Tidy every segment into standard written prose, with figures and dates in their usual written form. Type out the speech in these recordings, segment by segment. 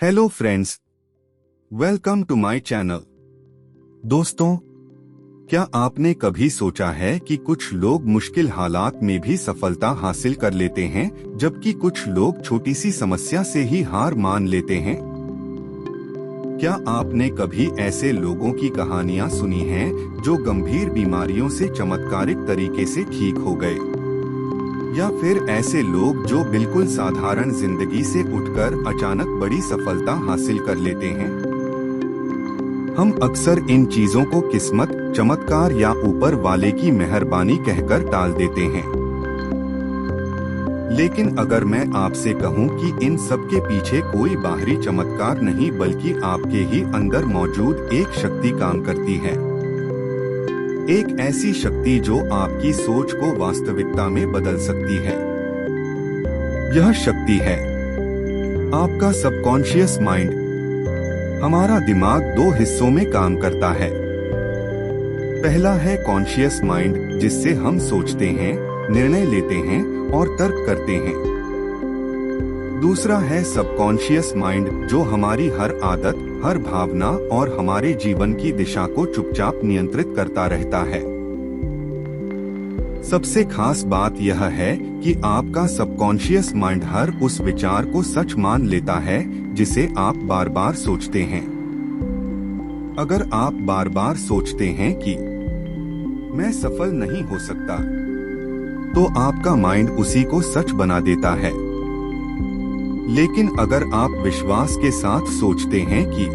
Hello friends, welcome to my channel. दोस्तों, क्या आपने कभी सोचा है कि कुछ लोग मुश्किल हालात में भी सफलता हासिल कर लेते हैं, जबकि कुछ लोग छोटी सी समस्या से ही हार मान लेते हैं? क्या आपने कभी ऐसे लोगों की कहानियां सुनी हैं जो गंभीर बीमारियों से चमत्कारिक तरीके से ठीक हो गए? या फिर ऐसे लोग जो बिल्कुल साधारण जिंदगी से उठकर अचानक बड़ी सफलता हासिल कर लेते हैं? हम अक्सर इन चीजों को किस्मत, चमत्कार या ऊपर वाले की मेहरबानी कहकर टाल देते हैं। लेकिन अगर मैं आपसे कहूं कि इन सब के पीछे कोई बाहरी चमत्कार नहीं बल्कि आपके ही अंदर मौजूद एक शक्ति काम करती है, एक ऐसी शक्ति जो आपकी सोच को वास्तविकता में बदल सकती है। यह शक्ति है आपका सबकॉन्शियस माइंड। हमारा दिमाग दो हिस्सों में काम करता है। पहला है कॉन्शियस माइंड, जिससे हम सोचते हैं, निर्णय लेते हैं और तर्क करते हैं। दूसरा है सबकॉन्शियस माइंड, जो हमारी हर आदत, हर भावना और हमारे जीवन की दिशा को चुपचाप नियंत्रित करता रहता है। सबसे खास बात यह है कि आपका सबकॉन्शियस माइंड हर उस विचार को सच मान लेता है जिसे आप बार बार सोचते हैं। अगर आप बार बार सोचते हैं कि मैं सफल नहीं हो सकता, तो आपका माइंड उसी को सच बना देता है। लेकिन अगर आप विश्वास के साथ सोचते हैं कि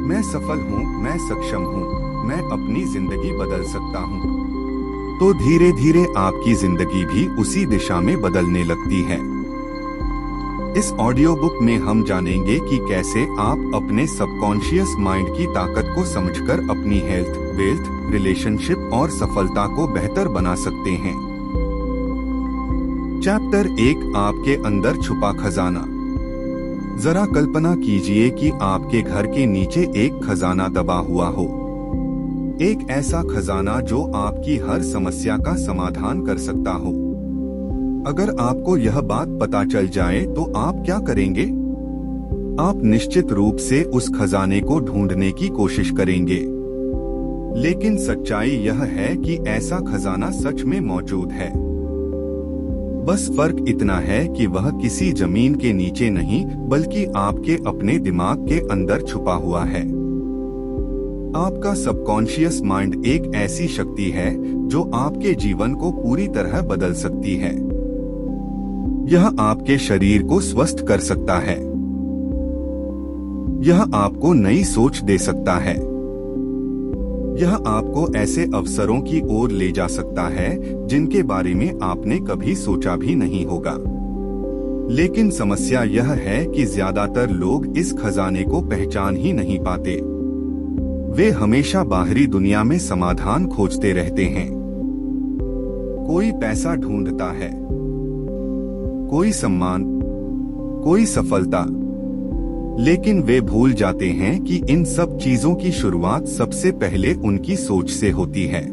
मैं सफल हूँ, मैं सक्षम हूँ, मैं अपनी जिंदगी बदल सकता हूँ, तो धीरे धीरे आपकी जिंदगी भी उसी दिशा में बदलने लगती है। इस ऑडियो बुक में हम जानेंगे कि कैसे आप अपने सबकॉन्शियस माइंड की ताकत को समझकर अपनी हेल्थ, वेल्थ, रिलेशनशिप और सफलता को बेहतर बना सकते हैं। चैप्टर 1, आपके अंदर छुपा खजाना। जरा कल्पना कीजिए कि आपके घर के नीचे एक खजाना दबा हुआ हो। एक ऐसा खजाना जो आपकी हर समस्या का समाधान कर सकता हो। अगर आपको यह बात पता चल जाए तो आप क्या करेंगे? आप निश्चित रूप से उस खजाने को ढूंढने की कोशिश करेंगे। लेकिन सच्चाई यह है कि ऐसा खजाना सच में मौजूद है। बस फर्क इतना है कि वह किसी जमीन के नीचे नहीं बल्कि आपके अपने दिमाग के अंदर छुपा हुआ है। आपका सबकॉन्शियस माइंड एक ऐसी शक्ति है जो आपके जीवन को पूरी तरह बदल सकती है। यह आपके शरीर को स्वस्थ कर सकता है। यह आपको नई सोच दे सकता है। यह आपको ऐसे अवसरों की ओर ले जा सकता है जिनके बारे में आपने कभी सोचा भी नहीं होगा। लेकिन समस्या यह है कि ज्यादातर लोग इस खजाने को पहचान ही नहीं पाते। वे हमेशा बाहरी दुनिया में समाधान खोजते रहते हैं। कोई पैसा ढूंढता है, कोई सम्मान, कोई सफलता, लेकिन वे भूल जाते हैं कि इन सब चीजों की शुरुआत सबसे पहले उनकी सोच से होती है।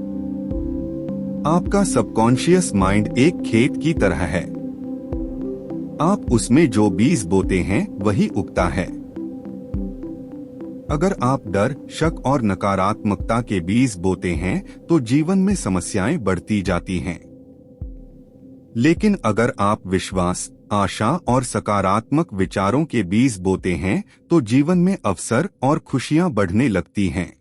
आपका सबकॉन्शियस माइंड एक खेत की तरह है। आप उसमें जो बीज बोते हैं वही उगता है। अगर आप डर, शक और नकारात्मकता के बीज बोते हैं तो जीवन में समस्याएं बढ़ती जाती हैं। लेकिन अगर आप विश्वास, आशा और सकारात्मक विचारों के बीज बोते हैं तो जीवन में अवसर और खुशियां बढ़ने लगती हैं।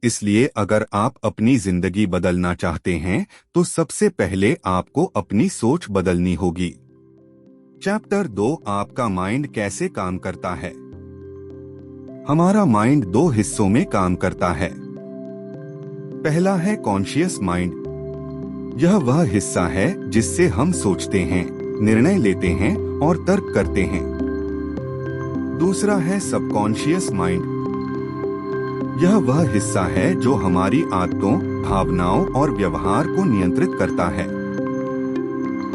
इसलिए अगर आप अपनी जिंदगी बदलना चाहते हैं तो सबसे पहले आपको अपनी सोच बदलनी होगी। चैप्टर 2, आपका माइंड कैसे काम करता है। हमारा माइंड दो हिस्सों में काम करता है। पहला है कॉन्शियस माइंड। यह वह हिस्सा है जिससे हम सोचते हैं, निर्णय लेते हैं और तर्क करते हैं। दूसरा है सबकॉन्शियस माइंड। यह वह हिस्सा है जो हमारी आदतों, भावनाओं और व्यवहार को नियंत्रित करता है।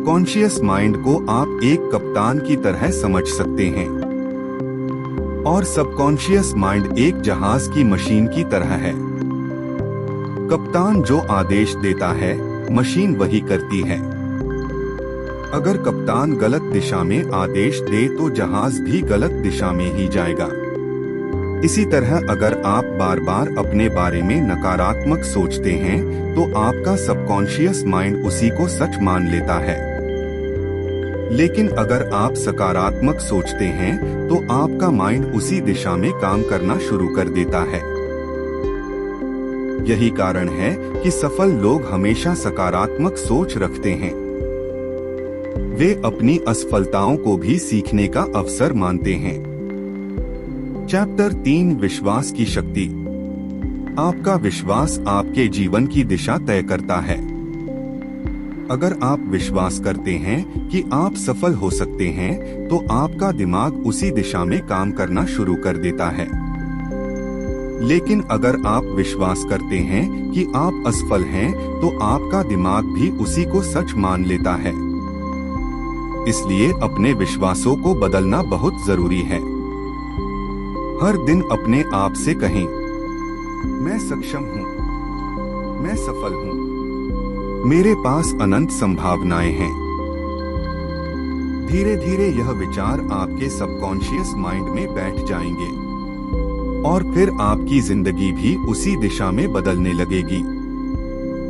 कॉन्शियस माइंड को आप एक कप्तान की तरह समझ सकते हैं और सबकॉन्शियस माइंड एक जहाज की मशीन की तरह है। कप्तान जो आदेश देता है, मशीन वही करती है। अगर कप्तान गलत दिशा में आदेश दे तो जहाज भी गलत दिशा में ही जाएगा। इसी तरह अगर आप बार बार अपने बारे में नकारात्मक सोचते हैं तो आपका सबकॉन्शियस माइंड उसी को सच मान लेता है। लेकिन अगर आप सकारात्मक सोचते हैं तो आपका माइंड उसी दिशा में काम करना शुरू कर देता है। यही कारण है कि सफल लोग हमेशा सकारात्मक सोच रखते हैं। वे अपनी असफलताओं को भी सीखने का अवसर मानते हैं। चैप्टर 3 विश्वास की शक्ति। आपका विश्वास आपके जीवन की दिशा तय करता है। अगर आप विश्वास करते हैं कि आप सफल हो सकते हैं तो आपका दिमाग उसी दिशा में काम करना शुरू कर देता है। लेकिन अगर आप विश्वास करते हैं कि आप असफल हैं तो आपका दिमाग भी उसी को सच मान लेता है। इसलिए अपने विश्वासों को बदलना बहुत जरूरी है। हर दिन अपने आप से कहें, मैं सक्षम हूँ, मैं सफल हूँ, मेरे पास अनंत संभावनाएं हैं। धीरे धीरे यह विचार आपके सबकॉन्शियस माइंड में बैठ जाएंगे और फिर आपकी जिंदगी भी उसी दिशा में बदलने लगेगी।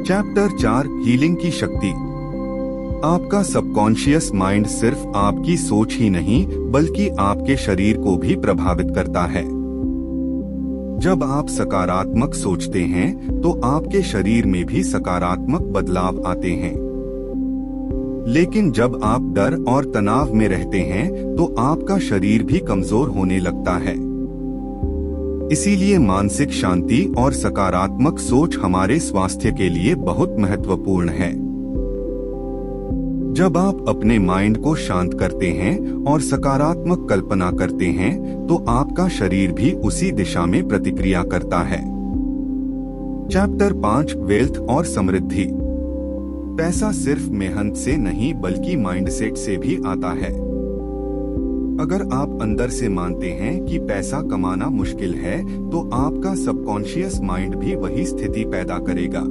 चैप्टर 4 हीलिंग की शक्ति। आपका सबकॉन्शियस माइंड सिर्फ आपकी सोच ही नहीं बल्कि आपके शरीर को भी प्रभावित करता है। जब आप सकारात्मक सोचते हैं तो आपके शरीर में भी सकारात्मक बदलाव आते हैं। लेकिन जब आप डर और तनाव में रहते हैं तो आपका शरीर भी कमजोर होने लगता है। इसीलिए मानसिक शांति और सकारात्मक सोच हमारे स्वास्थ्य के लिए बहुत महत्वपूर्ण है। जब आप अपने माइंड को शांत करते हैं और सकारात्मक कल्पना करते हैं तो आपका शरीर भी उसी दिशा में प्रतिक्रिया करता है। चैप्टर 5 वेल्थ और समृद्धि। पैसा सिर्फ मेहनत से नहीं बल्कि माइंडसेट से भी आता है। अगर आप अंदर से मानते हैं कि पैसा कमाना मुश्किल है तो आपका सबकॉन्शियस माइंड भी वही स्थिति पैदा करेगा।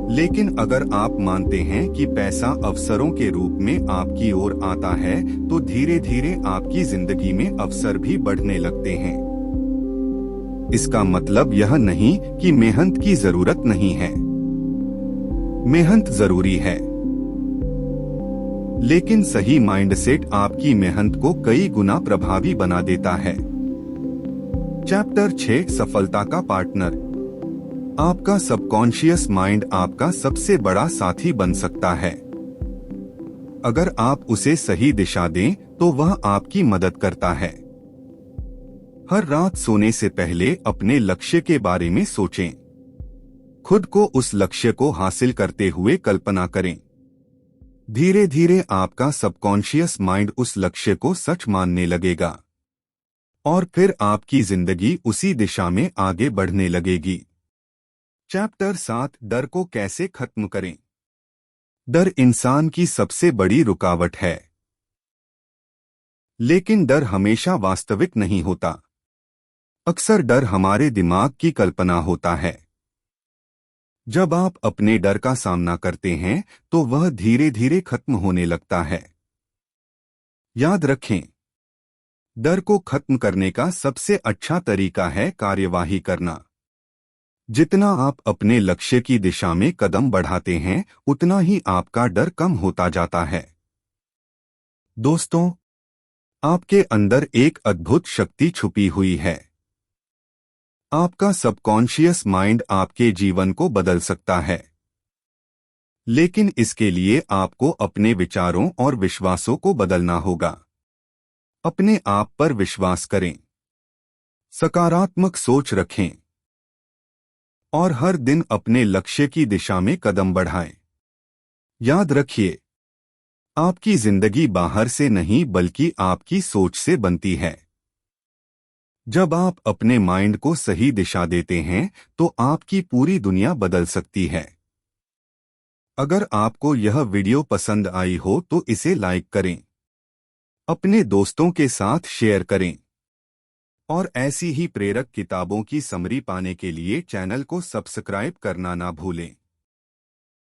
लेकिन अगर आप मानते हैं कि पैसा अवसरों के रूप में आपकी ओर आता है तो धीरे धीरे आपकी जिंदगी में अवसर भी बढ़ने लगते हैं। इसका मतलब यह नहीं कि मेहनत की जरूरत नहीं है। मेहनत जरूरी है, लेकिन सही माइंडसेट आपकी मेहनत को कई गुना प्रभावी बना देता है। चैप्टर 6 सफलता का पार्टनर। आपका सबकॉन्शियस माइंड आपका सबसे बड़ा साथी बन सकता है। अगर आप उसे सही दिशा दें तो वह आपकी मदद करता है। हर रात सोने से पहले अपने लक्ष्य के बारे में सोचें। खुद को उस लक्ष्य को हासिल करते हुए कल्पना करें। धीरे धीरे आपका सबकॉन्शियस माइंड उस लक्ष्य को सच मानने लगेगा और फिर आपकी जिंदगी उसी दिशा में आगे बढ़ने लगेगी। चैप्टर 7 डर को कैसे खत्म करें। डर इंसान की सबसे बड़ी रुकावट है, लेकिन डर हमेशा वास्तविक नहीं होता। अक्सर डर हमारे दिमाग की कल्पना होता है। जब आप अपने डर का सामना करते हैं तो वह धीरे धीरे खत्म होने लगता है। याद रखें, डर को खत्म करने का सबसे अच्छा तरीका है कार्यवाही करना। जितना आप अपने लक्ष्य की दिशा में कदम बढ़ाते हैं उतना ही आपका डर कम होता जाता है। दोस्तों, आपके अंदर एक अद्भुत शक्ति छुपी हुई है। आपका सबकॉन्शियस माइंड आपके जीवन को बदल सकता है, लेकिन इसके लिए आपको अपने विचारों और विश्वासों को बदलना होगा। अपने आप पर विश्वास करें, सकारात्मक सोच रखें और हर दिन अपने लक्ष्य की दिशा में कदम बढ़ाएं। याद रखिए, आपकी जिंदगी बाहर से नहीं बल्कि आपकी सोच से बनती है। जब आप अपने माइंड को सही दिशा देते हैं तो आपकी पूरी दुनिया बदल सकती है। अगर आपको यह वीडियो पसंद आई हो तो इसे लाइक करें, अपने दोस्तों के साथ शेयर करें और ऐसी ही प्रेरक किताबों की समरी पाने के लिए चैनल को सब्सक्राइब करना ना भूलें।